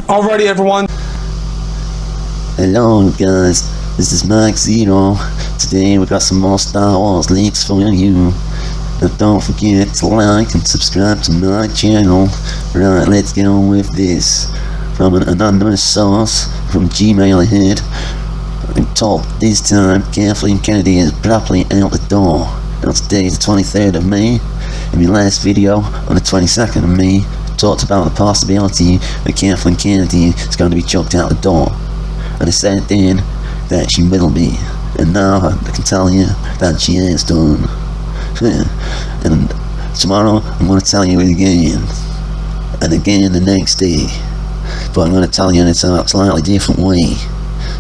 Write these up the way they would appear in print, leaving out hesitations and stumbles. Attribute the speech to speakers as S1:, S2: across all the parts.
S1: Alrighty, everyone.
S2: Hello guys, this is Zeroh. Today we got some more Star Wars leaks for you. And don't forget to like and subscribe to my channel. Right, let's get on with this. From an anonymous source from Gmail ahead, I'm told this time Kathleen Kennedy is properly out the door. Now today is the 23rd of May. In my last video on the 22nd of May, I talked about the possibility that Kathleen Kennedy is going to be chucked out the door. And I said then that she will be, and now I can tell you that she is done. And tomorrow I'm going to tell you it again, and again the next day, but I'm going to tell you in a slightly different way,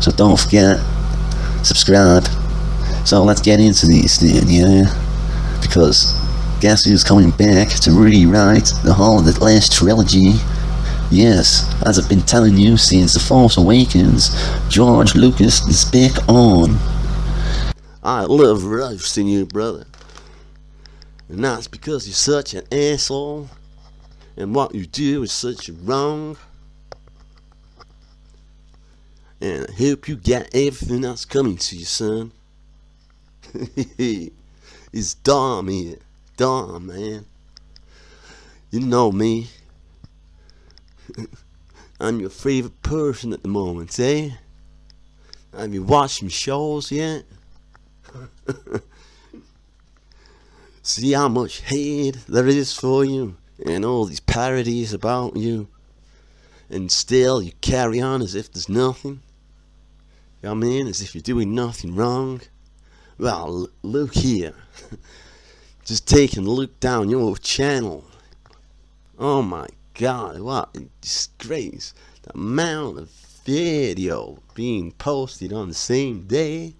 S2: so don't forget, subscribe. So let's get into this then, yeah, because guess who's coming back to rewrite the whole of the last trilogy? Yes, as I've been telling you since The Force Awakens, George Lucas is back on.
S3: I love roasting you, brother. And that's because you're such an asshole, and what you do is such wrong. And I hope you get everything that's coming to you, son. It's Dom here. Dom, man. You know me. I'm your favorite person at the moment, eh? Have you watched some shows yet? See how much hate there is for you, and all these parodies about you, and still you carry on as if there's nothing. You know what I mean? As if you're doing nothing wrong. Well, look here. Just taking a look down your channel. Oh my God, what a disgrace. The amount of video being posted on the same day.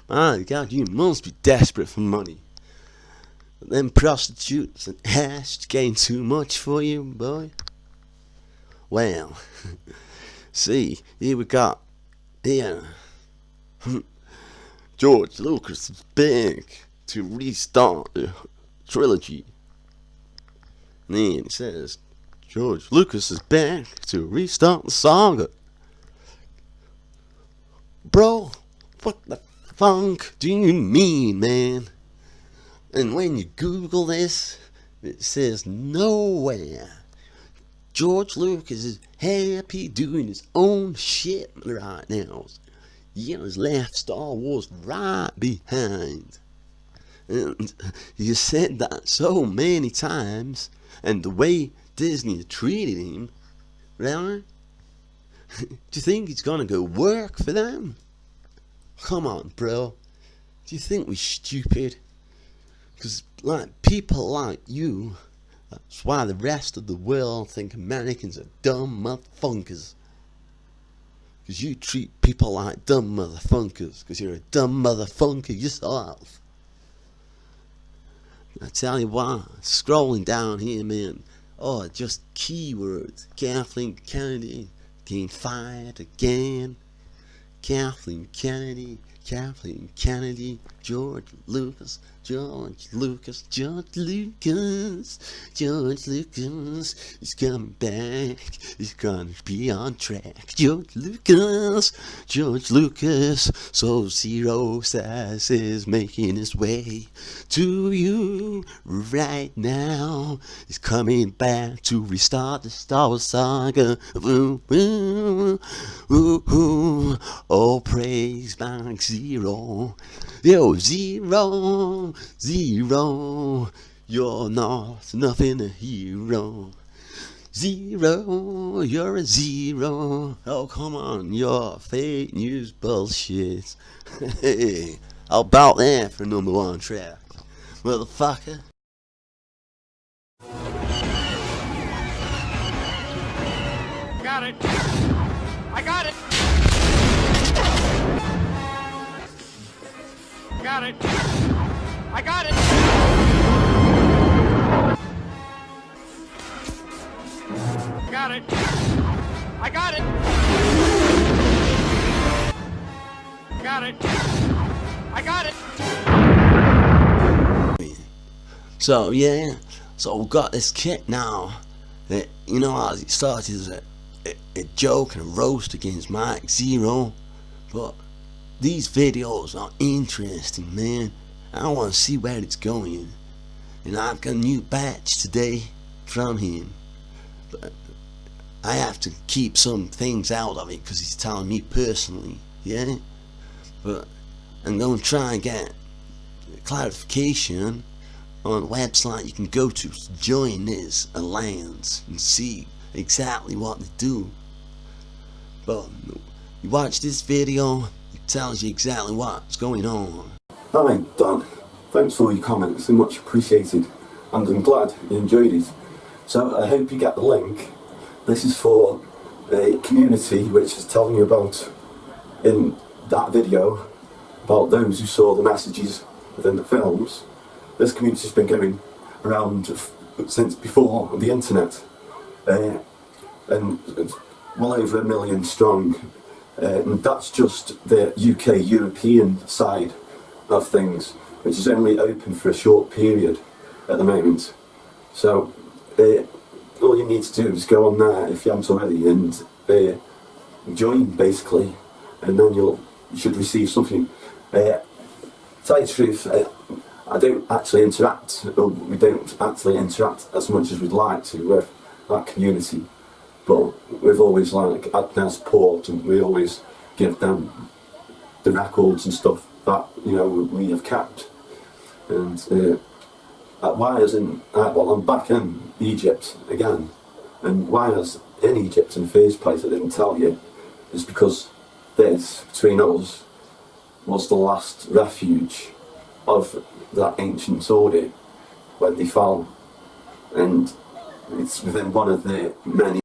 S3: My God, you must be desperate for money. But them prostitutes and hash getting too much for you, boy. Well, see, here we got, here, George Lucas is back to restart the trilogy. And then it says, George Lucas is back to restart the saga. Bro, what the funk do you mean, man? And when you Google this, it says nowhere. George Lucas is happy doing his own shit right now. He has left Star Wars right behind. And you said that so many times, and the way Disney treated him, really? Do you think he's gonna go work for them? Come on, bro. Do you think we're stupid? Because, like, people like you, that's why the rest of the world think Americans are dumb motherfuckers. Because you treat people like dumb motherfuckers, because you're a dumb motherfucker yourself. I tell you what, scrolling down here, man, oh, just keywords. Kathleen Kennedy getting fired again. Kathleen Kennedy, George Lucas is coming back, he's gonna be on track. George Lucas, so Zeroxed is making his way to you right now. He's coming back to restart the Star Wars saga. Ooh, ooh, ooh, ooh. Oh, praise back Zeroh. Yo, Zeroh, you're not nothing a hero. Zeroh, you're a zero. Oh, come on, you're fake news bullshit. Hey, how about that for #1 track, motherfucker?
S4: Got it. I got it. Got it. I got it. Got it. I got it. Got it. I got it.
S3: So yeah, so we've got this kit now. that, you know, as it started as a joke and a roast against Mike Zeroh, but these videos are interesting, man. I want to see where it's going, and I've got a new badge today from him, but I have to keep some things out of it because he's telling me personally, yeah? But I'm going to try and get clarification on a website you can go to join this alliance and see exactly what they do. But you watch this video, it tells you exactly what's going on.
S1: Hi Dan, thanks for all your comments, they're much appreciated, and I'm glad you enjoyed it. So I hope you get the link. This is for a community which is telling you about, in that video, about those who saw the messages within the films. This community has been going around since before the internet, and it's well over 1 million strong, and that's just the UK European side of things, which is only open for a short period at the moment. So all you need to do is go on there if you haven't already and join basically, and then you should receive something. Tell you the truth, I don't actually interact, or we don't actually interact as much as we'd like to with that community, but we've always had their support, and we always give them the records and stuff that, you know, we have kept. And why is I'm back in Egypt again, and why is in Egypt in the first place I didn't tell you is because this, between us, was the last refuge of that ancient order when they fell, and it's within one of the many,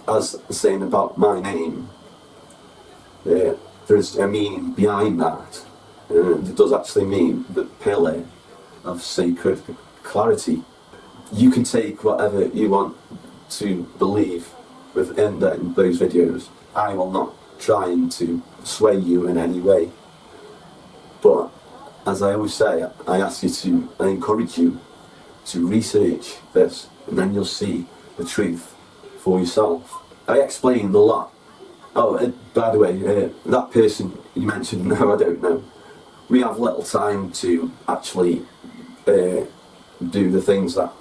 S1: as saying about my name, there's a meaning behind that, and it does actually mean the pillar of sacred clarity. You can take whatever you want to believe within those videos. I will not try to sway you in any way, but as I always say, I encourage you to research this, and then you'll see the truth for yourself. I explained a lot. Oh, by the way, that person you mentioned, no, I don't know. We have little time to actually do the things that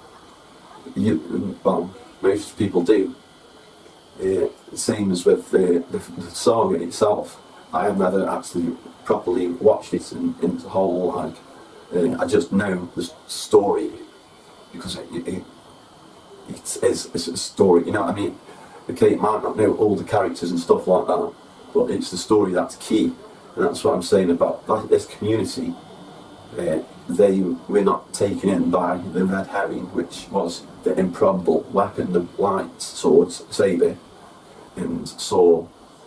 S1: most people do. Same as with the saga itself. I have never actually properly watched it in the whole, I just know the story because it's a story, you know what I mean? Okay, it might not know all the characters and stuff like that, but it's the story that's key, and that's what I'm saying about this community. They were not taken in by the red herring, which was the improbable weapon, the light sword, saber, and saw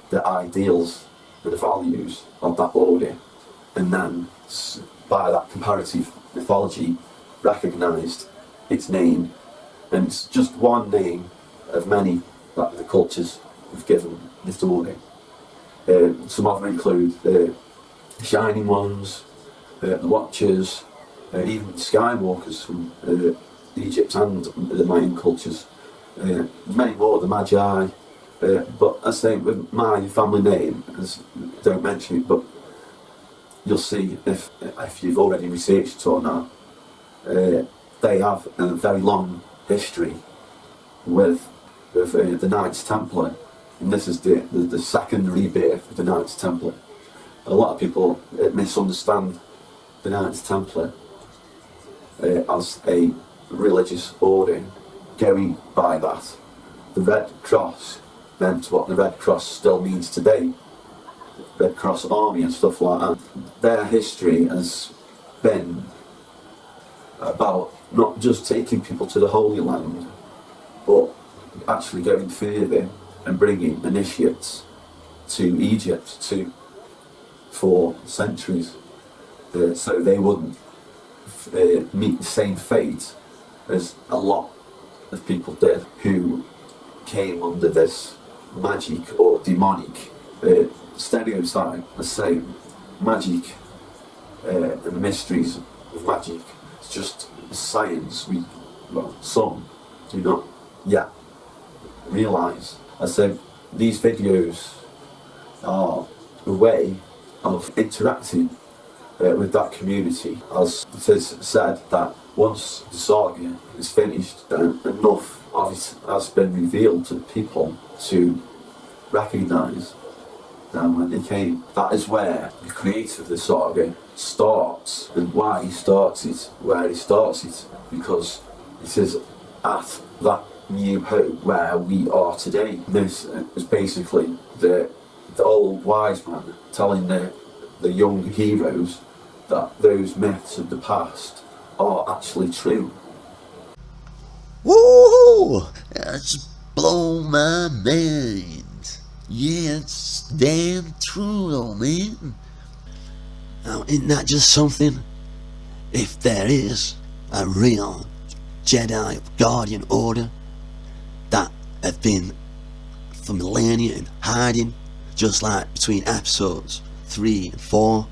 S1: the ideals and the values of that order, and then by that comparative mythology recognised its name, and it's just one name of many that the cultures have given this order. Some of them include the Shining Ones, the Watchers, even the Skywalkers from Egypt and the Mayan cultures, many more, the Magi, but I say with my family name, don't mention it, but you'll see if you've already researched it or not, they have a very long history with the Knights Templar, and this is the second rebirth of the Knights Templar. A lot of people misunderstand the Knights Templar as a religious order going by that. The Red Cross meant what the Red Cross still means today, Red Cross Army and stuff like that. Their history has been about not just taking people to the Holy Land, but actually going further and bringing initiates to Egypt for centuries, so they wouldn't meet the same fate as a lot of people did who came under this magic or demonic stereotype. Let's say magic and the mysteries of magic It's just science. Some do not yet realise. I said these videos are a way of interacting with that community. As it is said that once the saga is finished, then enough of it has been revealed to people to recognise that when they came. That is where the creator of the saga starts, and why he starts it, where he starts it, because it is at that new hope where we are today. This is basically the old wise man telling the young heroes that those myths of the past are actually true.
S3: Woo! That's blow my mind. Yeah, it's damn true, though, man. Now, isn't that just something? If there is a real Jedi Guardian Order that have been for millennia in hiding, just like between episodes 3 and 4,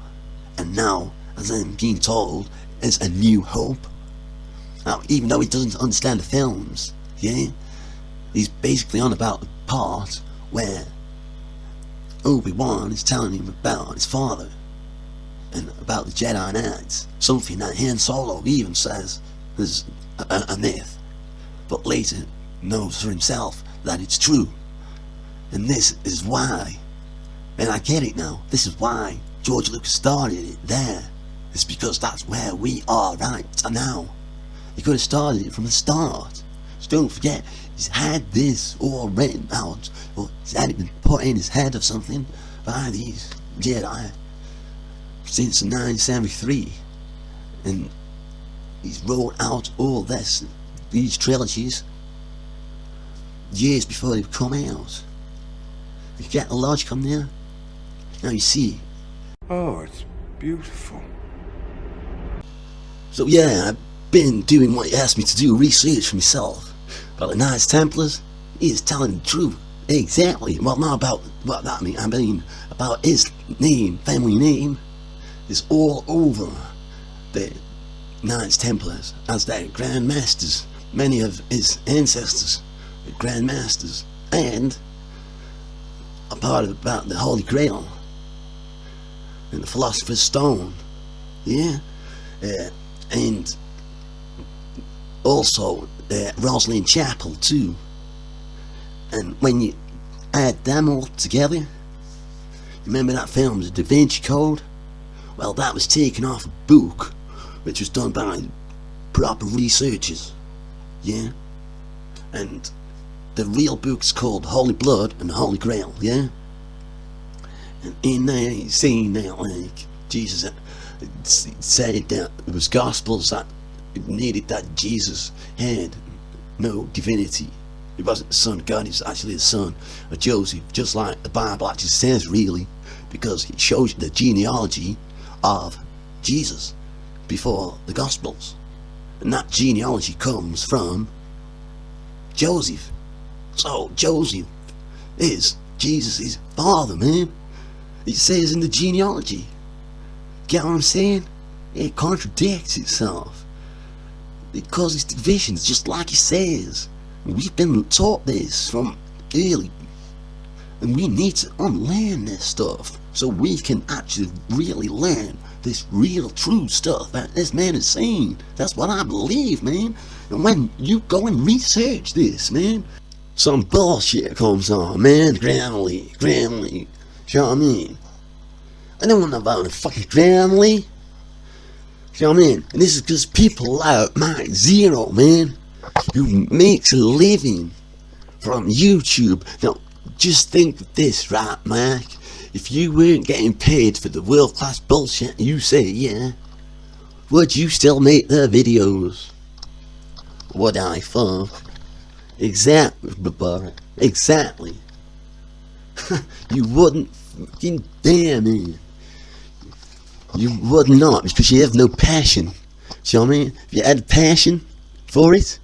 S3: and now, as I'm being told, is a new hope. Now, even though he doesn't understand the films, yeah, he's basically on about the part where Obi-Wan is telling him about his father and about the Jedi Knights, something that Han Solo even says is a myth, but later knows for himself that it's true. And this is why, and I get it now, this is why George Lucas started it there. It's because that's where we are right now. He could have started it from the start. So don't forget, he's had this all written out, or he's had it been put in his head or something by these Jedi since 1973. And he's wrote out all these trilogies years before they come out. You get the logic on there? Now you see.
S5: Oh, it's beautiful.
S3: So yeah, I've been doing what he asked me to do, research for myself. About the Knights Templars, he is telling the truth. Exactly. Well, not about what that means. I mean about his name, family name, is all over the Knights Templars as their Grand Masters. Many of his ancestors were Grand Masters, and a part about the Holy Grail and the Philosopher's Stone. Yeah, and also Rosslyn Chapel too. And when you add them all together, remember that film, The Da Vinci Code? Well, that was taken off a book which was done by proper researchers. Yeah, and the real book's called Holy Blood and the Holy Grail. Yeah, and in there he's saying that like Jesus said that it was Gospels that needed that Jesus had no divinity. He wasn't the son of God, he was actually the son of Joseph, just like the Bible actually says, really, because it shows you the genealogy of Jesus before the Gospels. And that genealogy comes from Joseph. So Joseph is Jesus' father, man. It says in the genealogy. Get what I'm saying? It contradicts itself. It causes divisions, just like he says. We've been taught this from early, and we need to unlearn this stuff so we can actually really learn this real true stuff that this man is saying. That's what I believe, man. And when you go and research this, man, some bullshit comes on, man. Grammarly. You know what I mean? I don't know about a fucking Grammarly. You know what I mean? And this is because people like Mike Zeroh, man, who makes a living from YouTube. Now, just think of this, right, Mike? If you weren't getting paid for the world-class bullshit you say, yeah, would you still make the videos? Would I fuck? Exactly, brother. Exactly. You wouldn't fucking damn me. You would not, because you have no passion. See what I mean? If you had passion for it,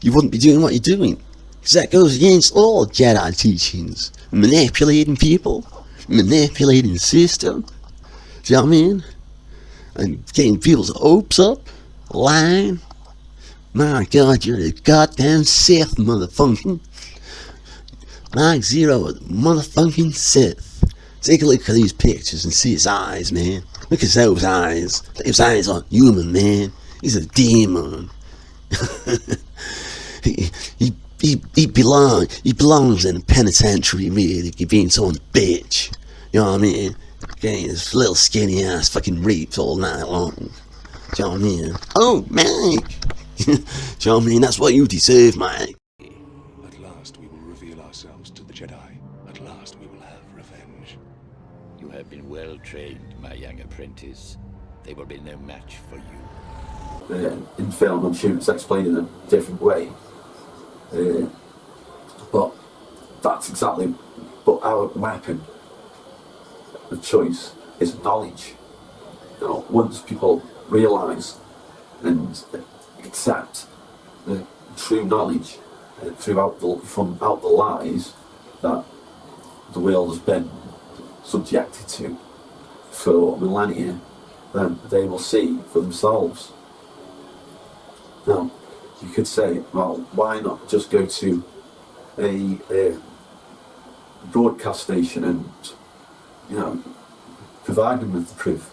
S3: you wouldn't be doing what you're doing. Because that goes against all Jedi teachings. Manipulating people, manipulating the system. See what I mean? And getting people's hopes up. line. My God, you're a goddamn Sith, motherfucking. Mike Zeroh, motherfucking Sith. Take a look at these pictures and see his eyes, man. Look at those eyes. Those eyes aren't human, man. He's a demon. he belongs in a penitentiary, really, being someone's bitch. You know what I mean? Getting his little skinny ass fucking raped all night long. Do you know what I mean? Oh, Mike! Do you know what I mean? That's what you deserve, Mike.
S5: At last we will reveal ourselves to the Jedi. At last we will have revenge.
S6: You have been well trained, my young apprentice. They will be no match for you.
S1: In film, I'm sure it's explained in a different way. But that's exactly. But our weapon of choice is knowledge. You know, once people realise and accept the true knowledge from out the lies that the world has been subjected to for millennia, then they will see for themselves. Now, you could say, well, why not just go to a broadcast station and, you know, provide them with the proof?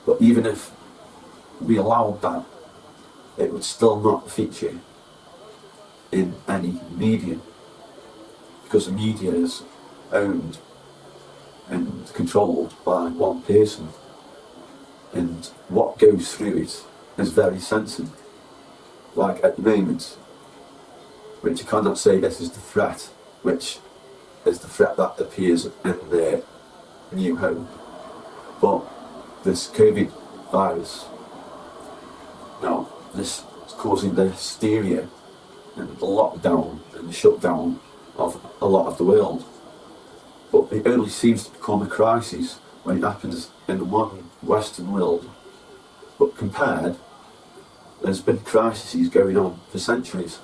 S1: But even if we allowed that, it would still not feature in any media, because the media is owned and controlled by one person, and what goes through it is very sensitive. Like at the moment, which you cannot say this is the threat, which is the threat that appears in their New Hope, but this COVID virus, now this is causing the hysteria and the lockdown and the shutdown of a lot of the world. But it only seems to become a crisis when it happens in the modern Western world. But compared, there's been crises going on for centuries.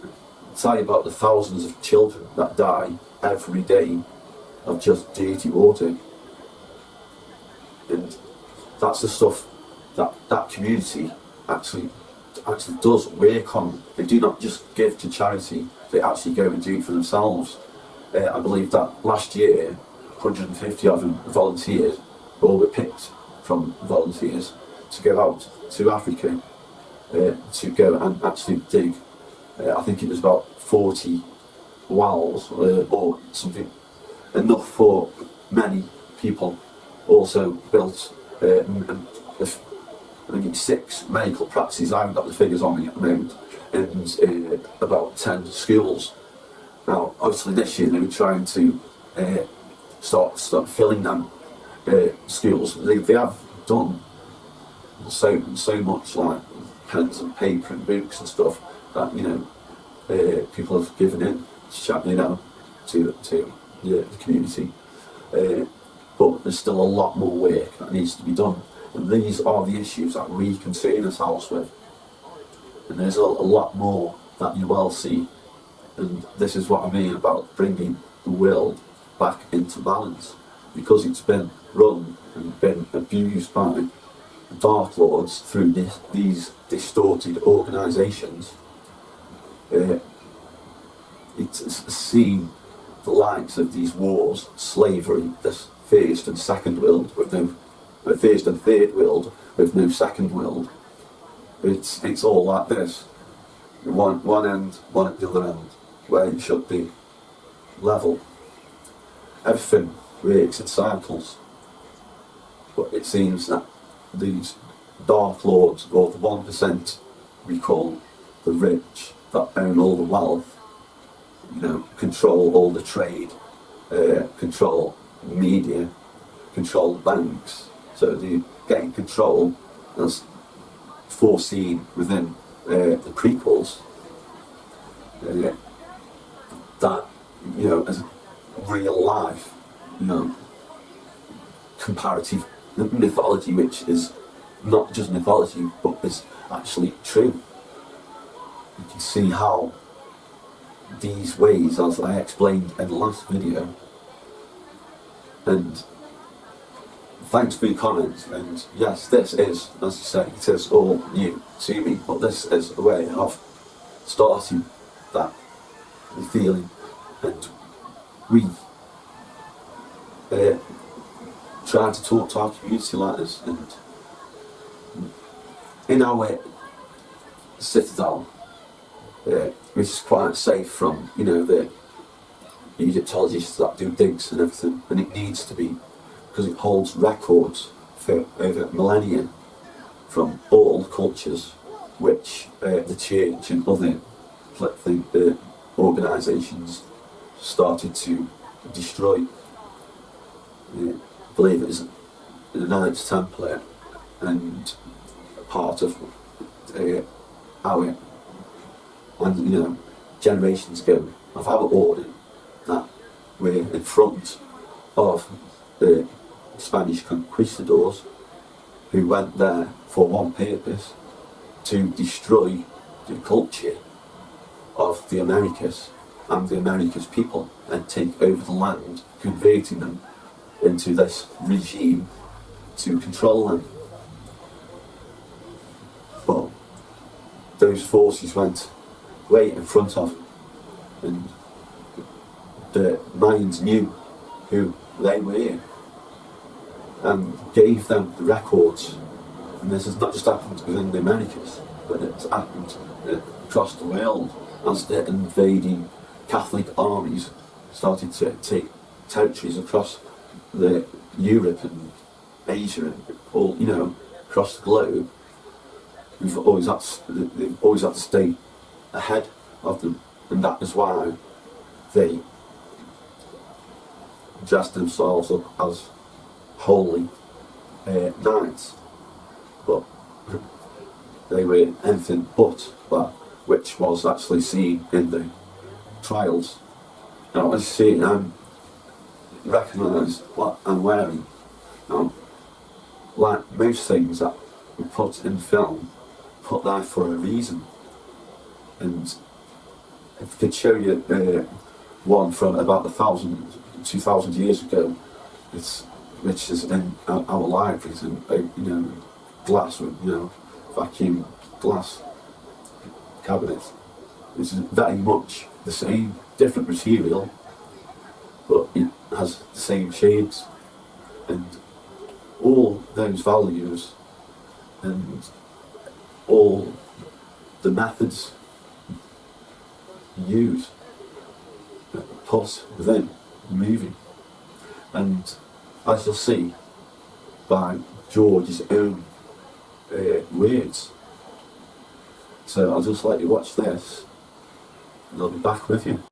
S1: I'll tell you about the thousands of children that die every day of just dirty water. And that's the stuff that that community actually does work on. They do not just give to charity, they actually go and do it for themselves. I believe that last year 150 of them volunteers all were picked from volunteers to go out to Africa to go and actually dig. I think it was about 40 wells or something, enough for many people. Also built I think it's 6 medical practices. I haven't got the figures on me at the moment, and about 10 schools. Now, obviously, this year they were trying to start filling them schools. They have done so much, like pens and paper and books and stuff that, you know, people have given in, you know, to the community. But there's still a lot more work that needs to be done. And these are the issues that we concern ourselves with. And there's a lot more that you will see. And this is what I mean about bringing the world back into balance. Because it's been run and been abused by Dark Lords through these distorted organisations. It's seen the likes of these wars, slavery, this first and second world with no first and third world with no second world. It's all like this. One end, one at the other end, where it should be level. Everything works in cycles. But it seems that these Dark Lords, or the 1% we call the rich, that own all the wealth, you know, control all the trade, control the media, control the banks. So they getting control as foreseen within the prequels. That, you know, as real life, you know, comparative mythology, which is not just mythology but is actually true. You can see how these ways, as I explained in the last video, and thanks for your comments, and yes, this is, as you say, it is all new to me, but this is a way of starting that feeling, and we try to talk to our community like this, and in our citadel, which is quite safe from, the Egyptologists that do digs and everything, and it needs to be, because it holds records for over millennia from all cultures which the church and other organisations started to destroy. I believe it is the Knights Templar, and part of our, and generations ago, of our order that were in front of the Spanish conquistadors, who went there for one purpose: to destroy the culture of the Americas and the Americas people, and take over the land, converting them into this regime to control them. But those forces went way in front of, and the Mayans knew who they were and gave them the records. And this has not just happened within the Americas, but it's happened across the world as the invading Catholic armies started to take territories across Europe and Asia and all, across the globe. They've always had to stay ahead of them, and that is why they dressed themselves up as holy knights. But they were anything but that, which was actually seen in the trials. Now, as you see, I recognise what I'm wearing. Now, like most things that we put in film, put there for a reason. And if I could show you one from about 2,000 years ago, which is in our libraries, and glass with vacuum glass cabinets. It's very much the same, different material, but it has the same shades, and all those values and all the methods you use put within the movie. And as you'll see by George's own words. So I'll just let you watch this, and I'll be back with you.